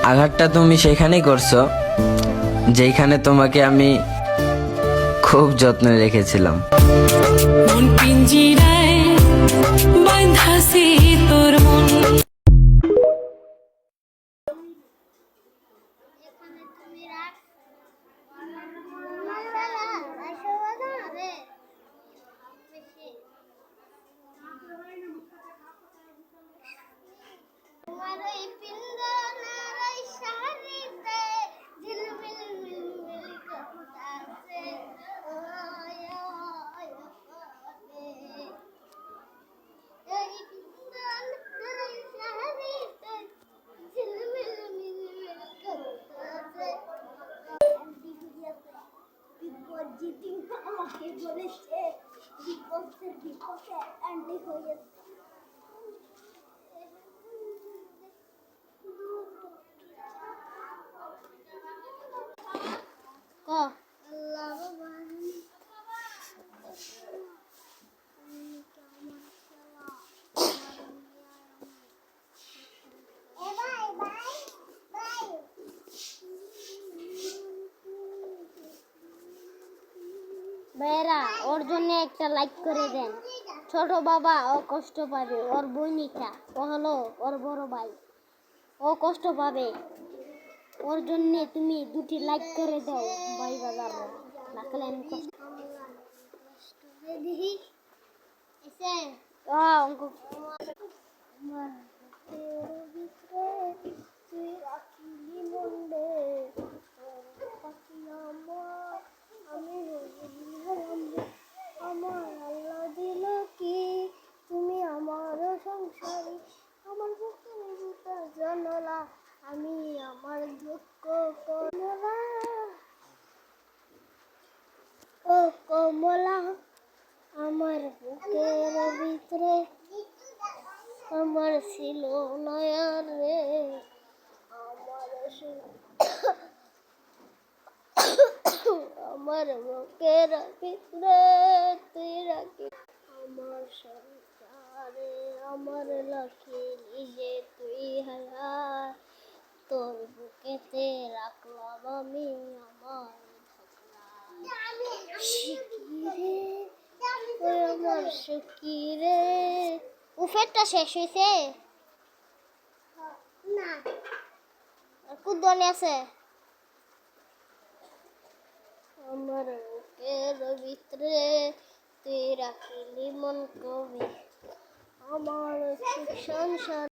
আঘাতটা তুমি সেখানেই করছো যেখানে তোমাকে আমি খুব যত্নে রেখেছিলাম। মন পিঞ্জিরায় বাঁধাছে তোর মন। আমাকে বলেছে বিপক্ষের বিপক্ষে অ্যান্টি হয়ে ভাইরা ওর জন্য একটা লাইক করে দেন। ছোট বাবা ও কষ্ট পাবে, ওর বইনিটা ও হলো ওর বড় ভাই, ও কষ্ট পাবে। ওর জন্য তুমি দুটি লাইক করে দাও ভাই বাজার রাখলে আমি কষ্ট দেখি এসে অঙ্ক তুই রাখিলি মন্ডে আমি আমার আল্লাহ দিল কি তুমি আমার সংসারী, আমার বুকের ভিতর জানালা, আমি আমার দুঃখ কমলা, ও কমলা আমার বুকের ভিতরে আমার ছিল নয়ার রে, আমার আমার বুকের ভিতরে তুই রাখি আমার সংসারে, আমার লক্ষ্মী নিজে তুই হায়ার, তোর বুকেতে রাখলাম আমি আমার শিকিরে, ওই আমার শিকিরে। উফেরটা শেষ হয়েছে না, কুদনে আছে। আমার বুকের ভিতরে তুই রাখিলি মন কবি, আমার সুখ সংসার।